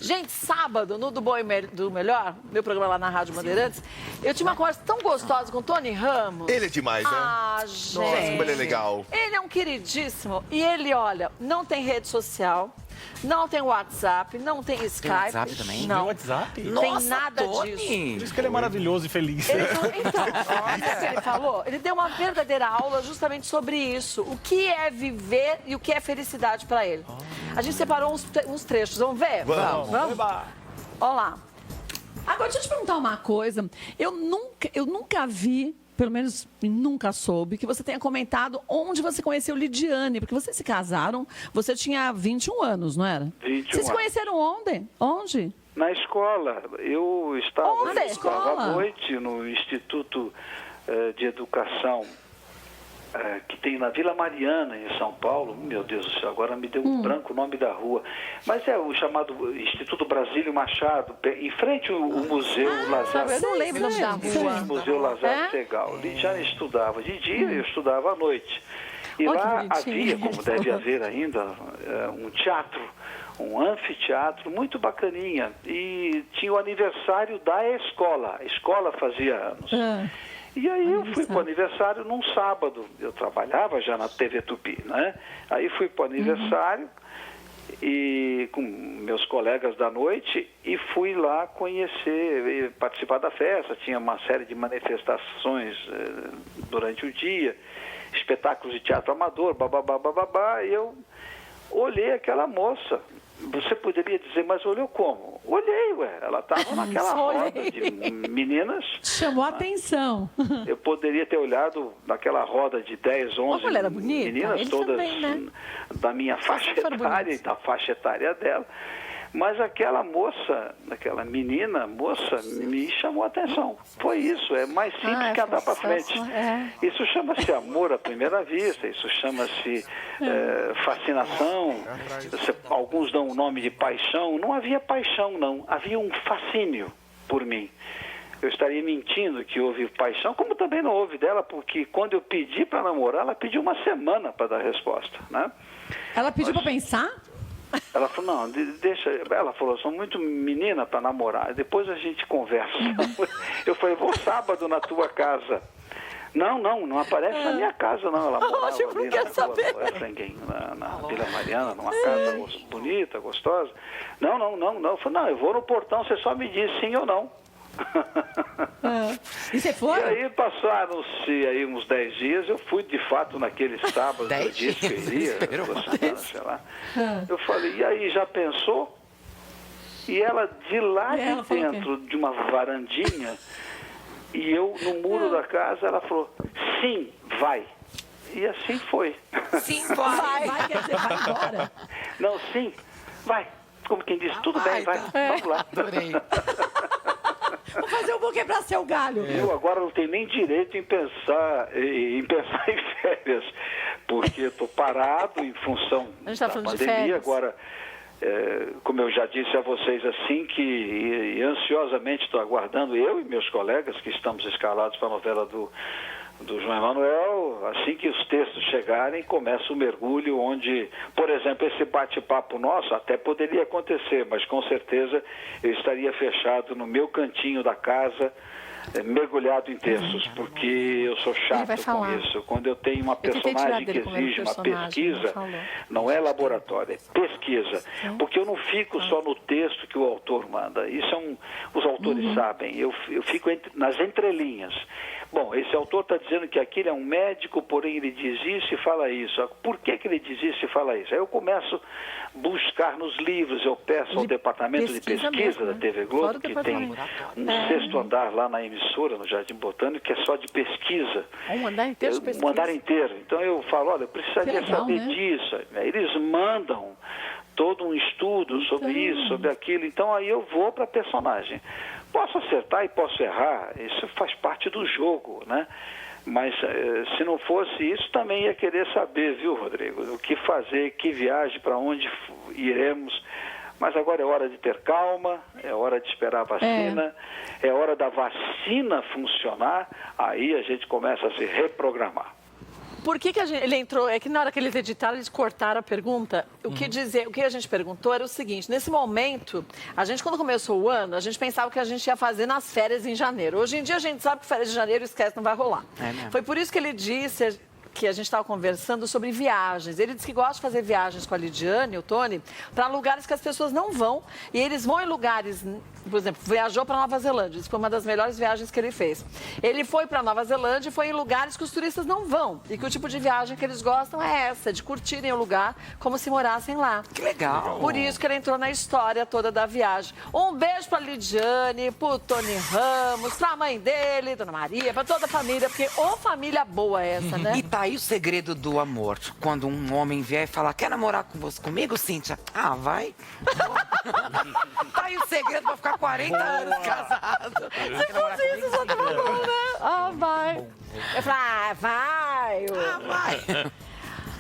Gente, sábado, no Do Bom e do Melhor, meu programa lá na Rádio Bandeirantes, eu tinha uma conversa tão gostosa com o Tony Ramos. Ele é demais, né? Ah, gente. Nossa, como ele é legal. Ele é um queridíssimo. E ele, olha, não tem rede social, não tem WhatsApp, não tem Skype. Tem WhatsApp também? Não. Tem WhatsApp? Não Nossa, tem nada Tony! disso. Por isso que ele é maravilhoso e feliz. Então, olha o que ele falou. Ele deu uma verdadeira aula justamente sobre isso. O que é viver e o que é felicidade para ele. A gente separou uns trechos. Vamos ver? Vamos. Olha lá. Agora, deixa eu te perguntar uma coisa. Eu nunca vi, pelo menos nunca soube, que você tenha comentado onde você conheceu Lidiane. Porque vocês se casaram, você tinha 21 anos, não era? 21 Vocês se conheceram onde? Onde? Na escola. Eu estava, Onde? à noite no Instituto de Educação que tem na Vila Mariana, em São Paulo. Meu Deus do céu, agora me deu um branco o nome da rua. Mas é o chamado Instituto Brasílio Machado, em frente ao Museu Lázaro. Eu não lembro o nome da rua. Museu Lázaro Segal. Lidiane estudava de dia, eu estudava à noite. E Olha que lá bonitinho. havia, como deve haver ainda, um teatro, um anfiteatro muito bacaninha. E tinha o aniversário da escola. A escola fazia anos. E aí eu fui para o aniversário num sábado. Eu trabalhava já na TV Tupi, né? Aí fui para o aniversário e com meus colegas da noite e fui lá conhecer e participar da festa. Tinha uma série de manifestações durante o dia, espetáculos de teatro amador, bababá, e eu olhei aquela moça. Você poderia dizer, mas olhou como? Olhei, ela estava naquela roda de meninas. Chamou a atenção. Eu poderia ter olhado naquela roda de 10, 11 mulher bonita. meninas, Ele todas também, né? da minha faixa etária e da faixa etária dela. Mas aquela moça, aquela menina, me chamou a atenção. Foi isso, é mais simples que andar para frente. Isso chama-se amor à primeira vista, isso chama-se fascinação. Alguns dão o nome de paixão. Não havia paixão, não. Havia um fascínio por mim. Eu estaria mentindo que houve paixão, como também não houve dela, porque quando eu pedi para namorar, ela pediu uma semana para dar resposta, né? Ela pediu para pensar? Ela falou, não, deixa. Ela falou, sou muito menina para namorar, depois a gente conversa. Eu falei, vou sábado na tua casa. Não aparece na minha casa, não. Ela morava ali na rua Efrenguem, na Vila Mariana, numa casa bonita, gostosa. Não. Eu falei, não, eu vou no portão, você só me diz sim ou não. E você foi? E aí passaram-se aí uns 10 dias, eu fui de fato naquele sábado, eu disse que eu iria, 2 semanas, sei lá. Eu falei, e aí, já pensou? E ela de lá de dentro de uma varandinha, e eu no muro da casa, ela falou, sim, vai. E assim foi. Sim, vai. Vai, quer dizer, vai embora. Não, sim, vai. Como quem diz, tudo bem, vai, vamos lá. Adorei. Vou fazer um buquê para seu galho. Eu agora não tenho nem direito em pensar em férias, porque estou parado em função da pandemia. Agora, como eu já disse a vocês, assim que ansiosamente estou aguardando, eu e meus colegas que estamos escalados para a novela do João Emanuel, assim que os textos chegarem, começa o mergulho onde, por exemplo, esse bate-papo nosso até poderia acontecer, mas com certeza eu estaria fechado no meu cantinho da casa, mergulhado em textos, porque eu sou chato com isso. Quando eu tenho uma personagem que exige uma pesquisa, não é laboratório, é pesquisa. Porque eu não fico só no texto que o autor manda. Isso os autores sabem. Eu fico nas entrelinhas. Bom, esse autor está dizendo que aquele é um médico, porém ele diz isso e fala isso. Por que ele diz isso e fala isso? Aí eu começo a buscar nos livros, eu peço ao departamento de pesquisa da TV Globo, que tem um 6º andar lá na emissora, no Jardim Botânico, que é só de pesquisa. Um andar inteiro de pesquisa? Um andar inteiro. Então eu falo, olha, eu precisaria saber disso. Eles mandam todo um estudo sobre isso, sobre aquilo. Então aí eu vou para a personagem. Posso acertar e posso errar, isso faz parte do jogo, né? Mas se não fosse isso, também ia querer saber, viu, Rodrigo? O que fazer, que viagem, para onde iremos. Mas agora é hora de ter calma, é hora de esperar a vacina, é hora da vacina funcionar, aí a gente começa a se reprogramar. Por que ele entrou? É que na hora que eles editaram, eles cortaram a pergunta. O que a gente perguntou era o seguinte: nesse momento, a gente, quando começou o ano, a gente pensava que a gente ia fazer nas férias em janeiro. Hoje em dia, a gente sabe que férias de janeiro, esquece, não vai rolar. Foi por isso que ele disse que a gente estava conversando sobre viagens. Ele disse que gosta de fazer viagens com a Lidiane, o Tony, para lugares que as pessoas não vão. E eles vão em lugares, por exemplo, viajou para Nova Zelândia. Isso foi uma das melhores viagens que ele fez. Ele foi para Nova Zelândia e foi em lugares que os turistas não vão. E que o tipo de viagem que eles gostam é essa, de curtirem o lugar como se morassem lá. Que legal. Por isso que ele entrou na história toda da viagem. Um beijo para a Lidiane, para o Tony Ramos, para a mãe dele, Dona Maria, para toda a família, porque ô família boa é essa, né? E tá aí o segredo do amor. Quando um homem vier e falar, quer namorar com você, comigo, Cíntia? Ah, vai. Tá aí o segredo pra ficar 40 anos casado. Se fosse isso, só tava bom, né? Ah, vai. Eu falei, vai. Ah, vai.